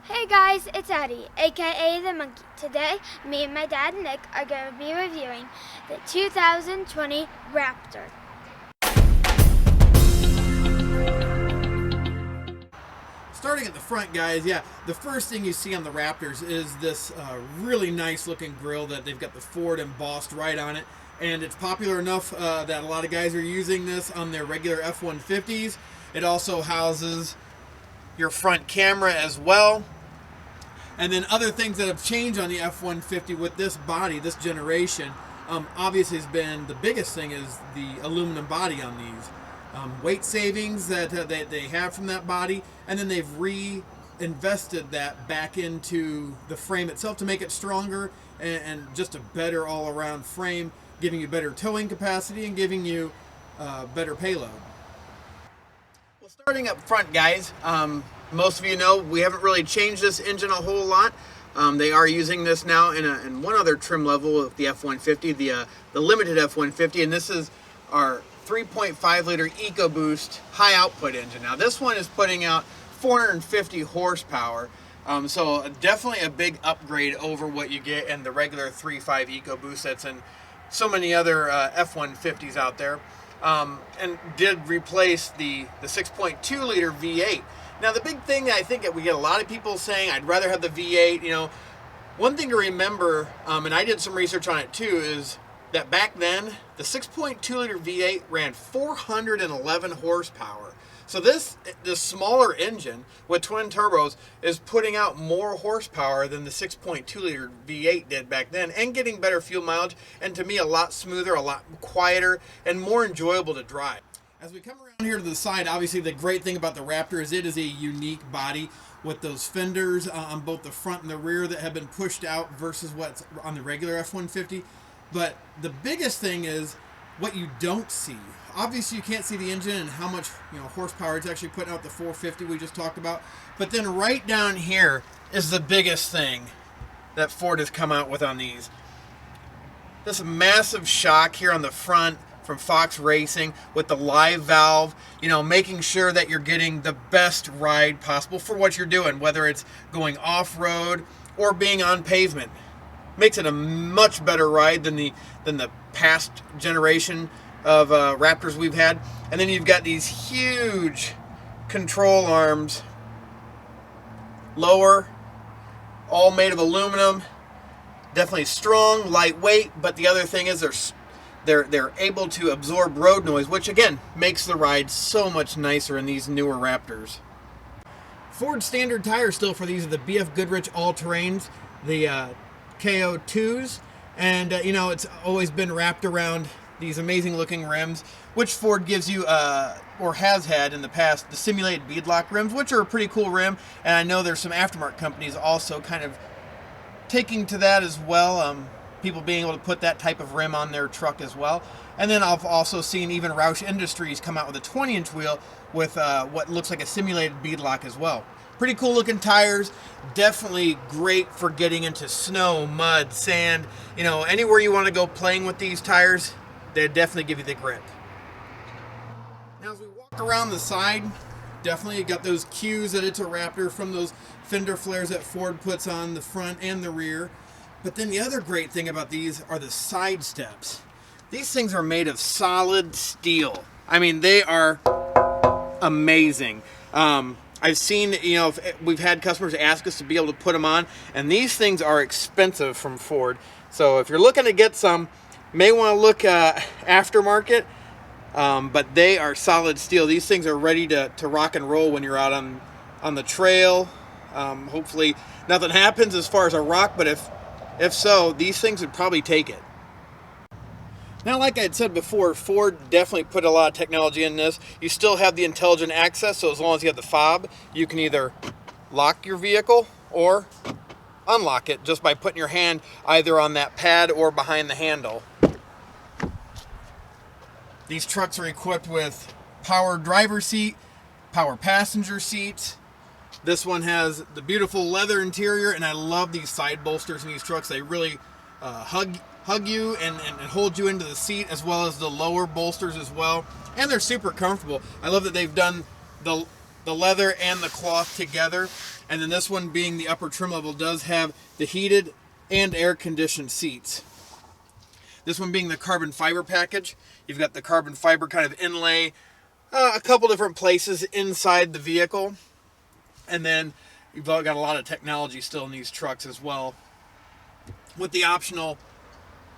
Hey guys, it's Addie, aka the Monkey. Today, me and my dad Nick are going to be reviewing the 2020 Raptor. Starting at the front, guys, the first thing you see on the Raptors is this really nice looking grille that they've got the Ford embossed right on it. And it's popular enough that a lot of guys are using this on their regular F-150s. It also houses your front camera as well. And then other things that have changed on the F-150 with this body, this generation, obviously has been the biggest thing is the aluminum body on these. Weight savings that they have from that body, and then they've reinvested that back into the frame itself to make it stronger and just a better all-around frame, giving you better towing capacity and giving you better payload. Well, starting up front, guys, most of you know we haven't really changed this engine a whole lot. They are using this now in one other trim level of the F-150, the limited F-150, and this is our 3.5 liter EcoBoost high output engine. Now this one is putting out 450 horsepower, so definitely a big upgrade over what you get in the regular 3.5 EcoBoost that's in so many other F-150s out there, and did replace the 6.2 liter V8. Now the big thing that I think that we get a lot of people saying, I'd rather have the V8, you know, one thing to remember, and I did some research on it too, is that back then, the 6.2 liter V8 ran 411 horsepower. So this smaller engine with twin turbos is putting out more horsepower than the 6.2 liter V8 did back then, and getting better fuel mileage, and to me a lot smoother, a lot quieter, and more enjoyable to drive. As we come around here to the side, obviously the great thing about the Raptor is it is a unique body with those fenders on both the front and the rear that have been pushed out versus what's on the regular F-150. But the biggest thing is what you don't see. Obviously, you can't see the engine and how much horsepower it's actually putting out, the 450 we just talked about. But then right down here is the biggest thing that Ford has come out with on these. This massive shock here on the front from Fox Racing with the live valve, making sure that you're getting the best ride possible for what you're doing, whether it's going off-road or being on pavement. Makes it a much better ride than the past generation of Raptors we've had. And then you've got these huge control arms, lower, all made of aluminum, definitely strong, lightweight. But the other thing is they're able to absorb road noise, which again makes the ride so much nicer in these newer Raptors. Ford standard tires still for these are the BF Goodrich all-terrains, the KO2s, and it's always been wrapped around these amazing looking rims, which Ford gives you or has had in the past the simulated beadlock rims, which are a pretty cool rim, and I know there's some aftermarket companies also kind of taking to that as well, people being able to put that type of rim on their truck as well. And then I've also seen even Roush Industries come out with a 20-inch wheel with what looks like a simulated beadlock as well. Pretty cool looking tires, definitely great for getting into snow, mud, sand, anywhere you want to go playing with these tires, they definitely give you the grip. Now as we walk around the side, definitely you got those cues that it's a Raptor from those fender flares that Ford puts on the front and the rear. But then the other great thing about these are the side steps. These things are made of solid steel. I mean, they are amazing. I've seen, we've had customers ask us to be able to put them on, and these things are expensive from Ford. So if you're looking to get some, may want to look aftermarket, but they are solid steel. These things are ready to rock and roll when you're out on the trail. Hopefully nothing happens as far as a rock, but if so, these things would probably take it. Now, like I had said before, Ford definitely put a lot of technology in this. You still have the intelligent access, so as long as you have the fob, you can either lock your vehicle or unlock it just by putting your hand either on that pad or behind the handle. These trucks are equipped with power driver seat, power passenger seat. This one has the beautiful leather interior, and I love these side bolsters in these trucks. They really hug you and hold you into the seat, as well as the lower bolsters as well. And they're super comfortable. I love that they've done the leather and the cloth together. And then this one, being the upper trim level, does have the heated and air-conditioned seats. This one being the carbon fiber package. You've got the carbon fiber kind of inlay, a couple different places inside the vehicle. And then you've got a lot of technology still in these trucks as well. With the optional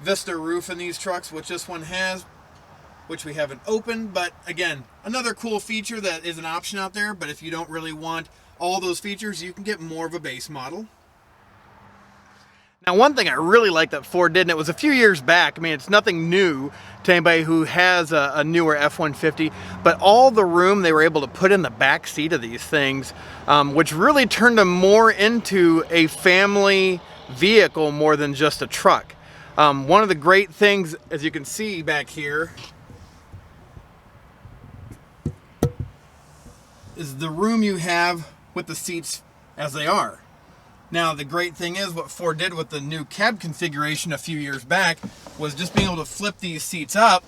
Vista roof in these trucks, which this one has, which we haven't opened. But again, another cool feature that is an option out there. But if you don't really want all those features, you can get more of a base model. Now, one thing I really like that Ford did, and it was a few years back, I mean, it's nothing new to anybody who has a newer F-150, but all the room they were able to put in the back seat of these things, which really turned them more into a family vehicle more than just a truck. One of the great things, as you can see back here, is the room you have with the seats as they are. Now, the great thing is what Ford did with the new cab configuration a few years back was just being able to flip these seats up.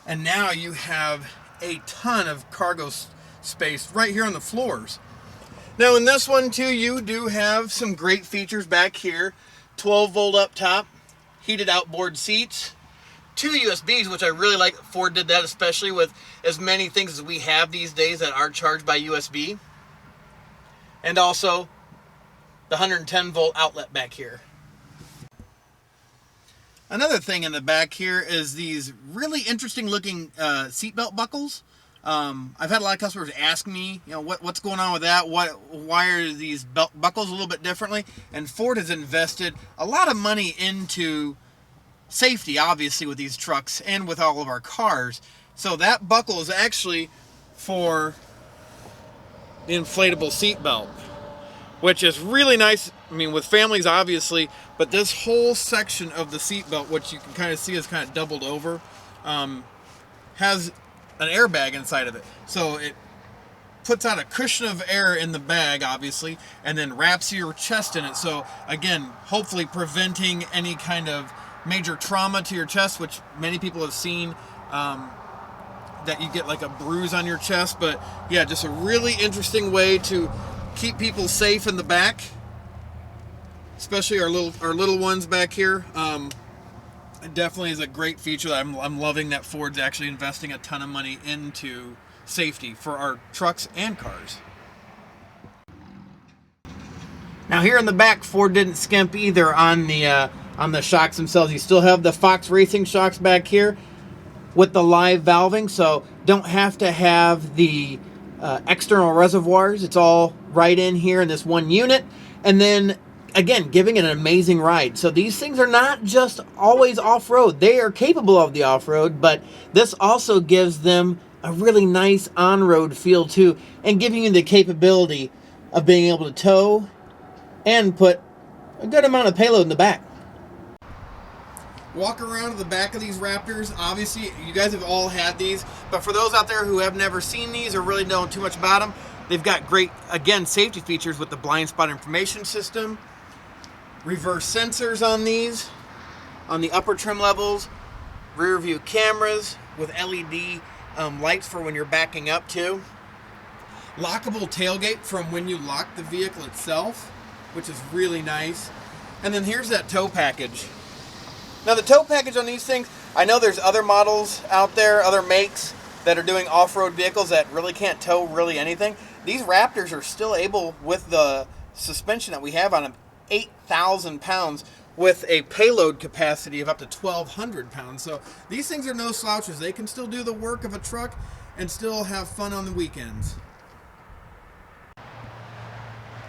And now you have a ton of cargo space right here on the floors. Now, in this one too, you do have some great features back here. 12-volt up top, heated outboard seats, 2 USBs, which I really like. Ford did that, especially with as many things as we have these days that are charged by USB. And also the 110-volt outlet back here. Another thing in the back here is these really interesting looking seatbelt buckles. I've had a lot of customers ask me, you know, what's going on with that? Why are these belt buckles a little bit differently? And Ford has invested a lot of money into safety, obviously, with these trucks and with all of our cars. So that buckle is actually for the inflatable seat belt, which is really nice. I mean, with families, obviously, but this whole section of the seat belt, which you can kind of see is kind of doubled over, has an airbag inside of it. So it puts out a cushion of air in the bag, obviously, and then wraps your chest in it. So again, hopefully preventing any kind of major trauma to your chest, which many people have seen, that you get like a bruise on your chest. But yeah, just a really interesting way to keep people safe in the back, especially our little ones back here. It definitely is a great feature. I'm loving that Ford's actually investing a ton of money into safety for our trucks and cars. Now here in the back, Ford didn't skimp either on the shocks themselves. You still have the Fox Racing shocks back here with the live valving, so don't have to have the external reservoirs. It's all right in here in this one unit. And then again, giving it an amazing ride. So these things are not just always off-road. They are capable of the off-road, but this also gives them a really nice on-road feel too, and giving you the capability of being able to tow and put a good amount of payload in the back. Walk around to the back of these Raptors. Obviously, you guys have all had these, but for those out there who have never seen these or really know too much about them, they've got great, again, safety features with the blind spot information system, reverse sensors on these, on the upper trim levels, rear view cameras with LED lights for when you're backing up too, lockable tailgate from when you lock the vehicle itself, which is really nice. And then here's that tow package. Now the tow package on these things, I know there's other models out there, other makes that are doing off-road vehicles that really can't tow really anything. These Raptors are still able, with the suspension that we have on them, 8,000 pounds with a payload capacity of up to 1,200 pounds. So these things are no slouches. They can still do the work of a truck and still have fun on the weekends.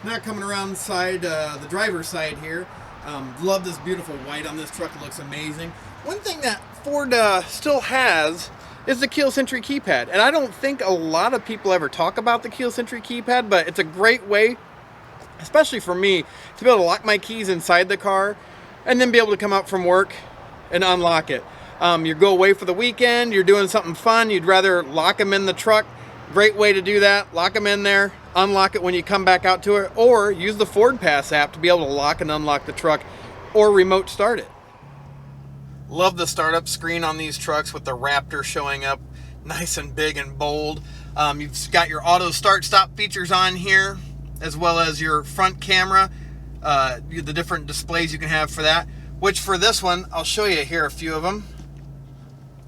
Now coming around the side, the driver's side here. Love this beautiful white on this truck. It looks amazing. One thing that Ford still has is the keyless entry keypad. And I don't think a lot of people ever talk about the keyless entry keypad, but it's a great way, especially for me, to be able to lock my keys inside the car and then be able to come out from work and unlock it. You go away for the weekend, you're doing something fun, you'd rather lock them in the truck. Great way to do that. Lock them in there, unlock it when you come back out to it, or use the Ford Pass app to be able to lock and unlock the truck or remote start it. Love the startup screen on these trucks with the Raptor showing up nice and big and bold. You've got your auto start-stop features on here, as well as your front camera, the different displays you can have for that. Which for this one, I'll show you here a few of them.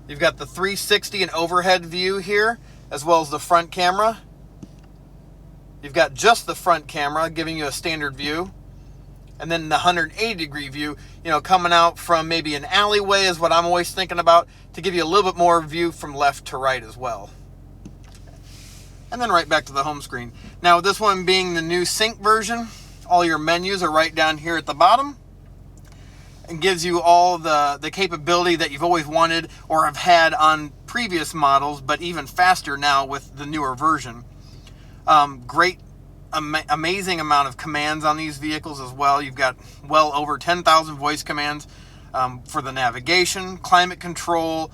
You've got the 360 and overhead view here, as well as the front camera. You've got just the front camera giving you a standard view. And then the 180-degree view, you know, coming out from maybe an alleyway is what I'm always thinking about, to give you a little bit more view from left to right as well. And then right back to the home screen. Now, this one being the new sync version, all your menus are right down here at the bottom. And gives you all the capability that you've always wanted or have had on previous models, but even faster now with the newer version. Great, amazing amount of commands on these vehicles as well. You've got well over 10,000 voice commands for the navigation, climate control,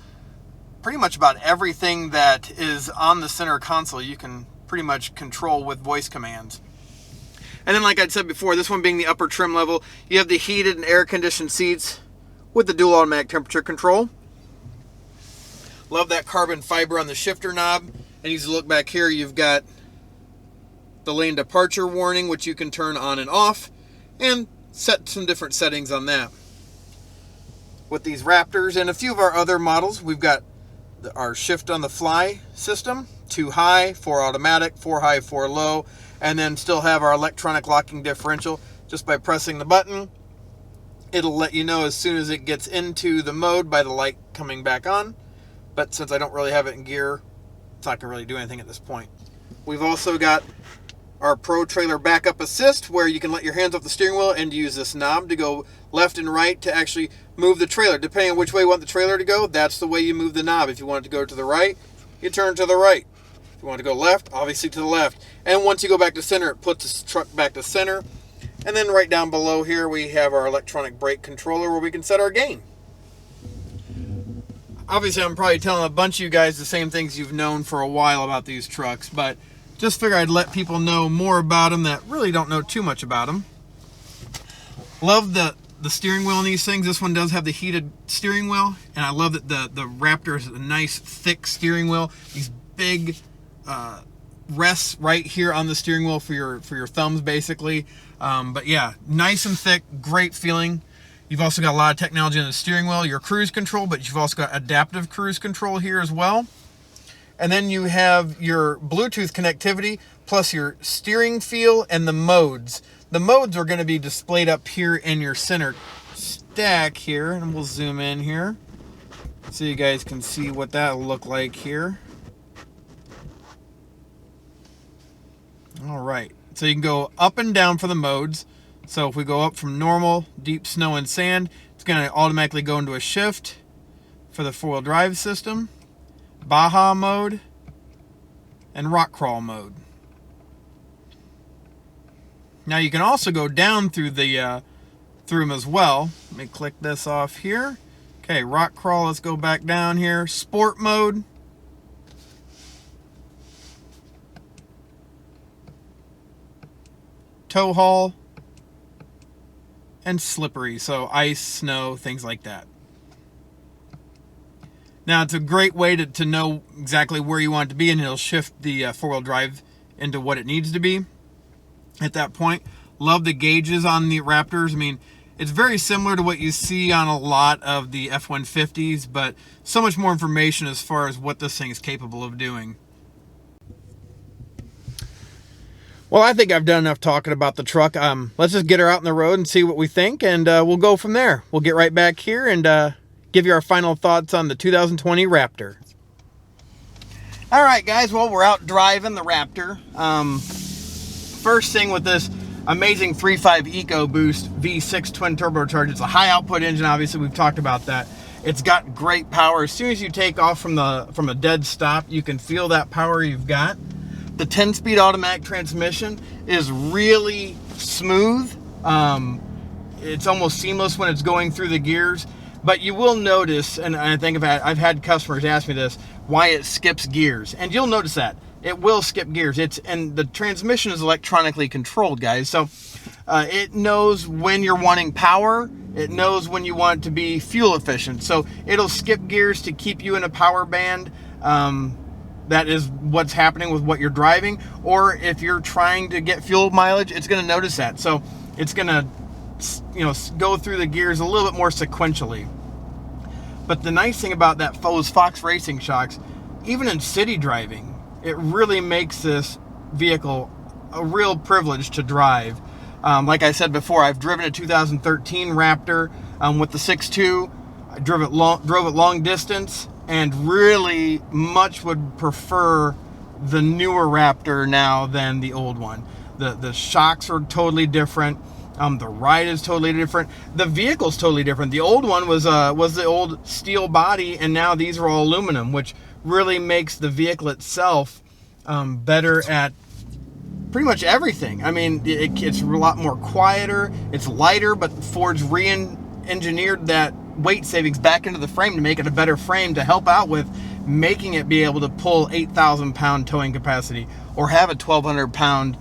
pretty much about everything that is on the center console you can pretty much control with voice commands. And then, like I said before, this one being the upper trim level, you have the heated and air-conditioned seats with the dual automatic temperature control. Love that carbon fiber on the shifter knob. And you look back here, you've got the lane departure warning, which you can turn on and off, and set some different settings on that. With these Raptors and a few of our other models, we've got our shift on the fly system, 2 high, 4 automatic, 4 high, 4 low, and then still have our electronic locking differential. Just by pressing the button, it'll let you know as soon as it gets into the mode by the light coming back on. But since I don't really have it in gear, it's not going to really do anything at this point. We've also got our Pro Trailer Backup Assist, where you can let your hands off the steering wheel and use this knob to go left and right to actually move the trailer. Depending on which way you want the trailer to go, that's the way you move the knob. If you want it to go to the right, you turn to the right. If you want to go left, obviously to the left. And once you go back to center, it puts the truck back to center. And then right down below here, we have our electronic brake controller where we can set our gain. Obviously, I'm probably telling a bunch of you guys the same things you've known for a while about these trucks, but just figure I'd let people know more about them that really don't know too much about them. Love the steering wheel on these things. This one does have the heated steering wheel, and I love that the Raptor is a nice thick steering wheel. These big rests right here on the steering wheel for your thumbs, basically. But yeah, nice and thick, great feeling. You've also got a lot of technology on the steering wheel, your cruise control, but you've also got adaptive cruise control here as well. And then you have your Bluetooth connectivity, plus your steering feel and the modes. The modes are going to be displayed up here in your center stack here, and we'll zoom in here so you guys can see what that'll look like here. All right, so you can go up and down for the modes. So if we go up from normal, deep snow and sand, it's going to automatically go into a shift for the four-wheel drive system, Baja mode, and rock crawl mode. Now you can also go down through them as well. Let me click this off here. Okay, rock crawl, let's go back down here. Sport mode. Tow haul. And slippery, so ice, snow, things like that. Now, it's a great way to know exactly where you want it to be, and it'll shift the four-wheel drive into what it needs to be at that point. Love the gauges on the Raptors. I mean, it's very similar to what you see on a lot of the F-150s, but so much more information as far as what this thing is capable of doing. Well, I think I've done enough talking about the truck. Let's just get her out on the road and see what we think, and we'll go from there. We'll get right back here and give you our final thoughts on the 2020 Raptor. All right, guys. Well, we're out driving the Raptor. First thing with this amazing 3.5 EcoBoost V6 twin turbocharged. It's a high output engine. Obviously, we've talked about that. It's got great power. As soon as you take off from a dead stop, you can feel that power you've got. The 10-speed automatic transmission is really smooth. It's almost seamless when it's going through the gears. But you will notice, and I think I've had customers ask me this, why it skips gears. And you'll notice that. It will skip gears. And the transmission is electronically controlled, guys. So it knows when you're wanting power. It knows when you want it to be fuel efficient. So it'll skip gears to keep you in a power band. that is what's happening with what you're driving. Or if you're trying to get fuel mileage, it's going to notice that. So it's going to, go through the gears a little bit more sequentially. But the nice thing about that Fox Racing shocks, even in city driving, it really makes this vehicle a real privilege to drive. Like I said before, I've driven a 2013 Raptor with the 6.2. I drove it long distance, and really much would prefer the newer Raptor now than the old one. The shocks are totally different. The ride is totally different. The vehicle's totally different. The old one was the old steel body, and now these are all aluminum, which really makes the vehicle itself better at pretty much everything. I mean, it's a lot more quieter. It's lighter, but Ford's re-engineered that weight savings back into the frame to make it a better frame to help out with making it be able to pull 8,000-pound towing capacity or have a 1,200-pound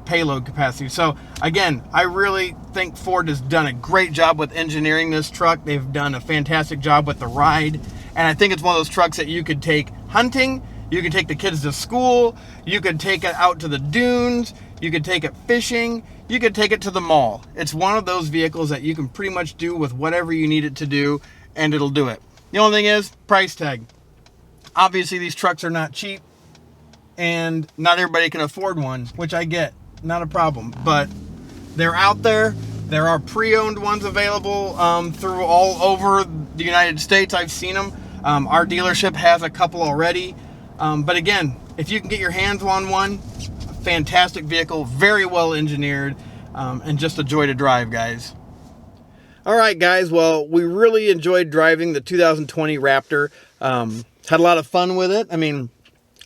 payload capacity. So again, I really think Ford has done a great job with engineering this truck. They've done a fantastic job with the ride, and I think it's one of those trucks that you could take hunting, you could take the kids to school, you could take it out to the dunes, you could take it fishing, you could take it to the mall. It's one of those vehicles that you can pretty much do with whatever you need it to do, and it'll do it. The only thing is, price tag. Obviously these trucks are not cheap, and not everybody can afford one, which I get. Not a problem, but they're out there. There are pre-owned ones available through all over the United States. I've seen them. Our dealership has a couple already. But again, if you can get your hands on one, fantastic vehicle, very well engineered, and just a joy to drive, guys. All right, guys. Well, we really enjoyed driving the 2020 Raptor. Had a lot of fun with it. I mean,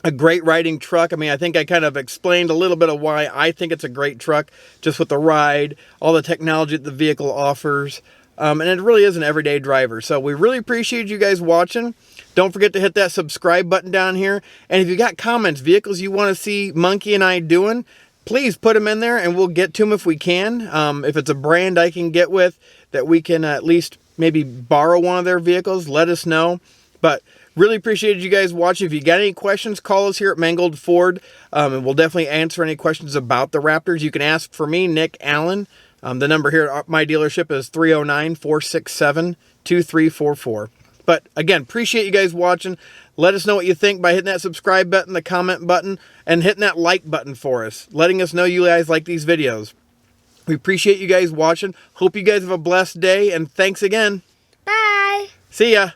a great riding truck. I mean, I think I kind of explained a little bit of why I think it's a great truck, just with the ride, all the technology that the vehicle offers, and it really is an everyday driver. So we really appreciate you guys watching. Don't forget to hit that subscribe button down here. And if you got comments, vehicles you want to see Monkey and I doing, please put them in there and we'll get to them if we can. If it's a brand I can get with that we can at least maybe borrow one of their vehicles, let us know. But really appreciated you guys watching. If you got any questions, call us here at Mangold Ford, and we'll definitely answer any questions about the Raptors. You can ask for me, Nick Allen. The number here at my dealership is 309-467-2344. But again, appreciate you guys watching. Let us know what you think by hitting that subscribe button, the comment button, and hitting that like button for us, letting us know you guys like these videos. We appreciate you guys watching. Hope you guys have a blessed day, and thanks again. Bye. See ya.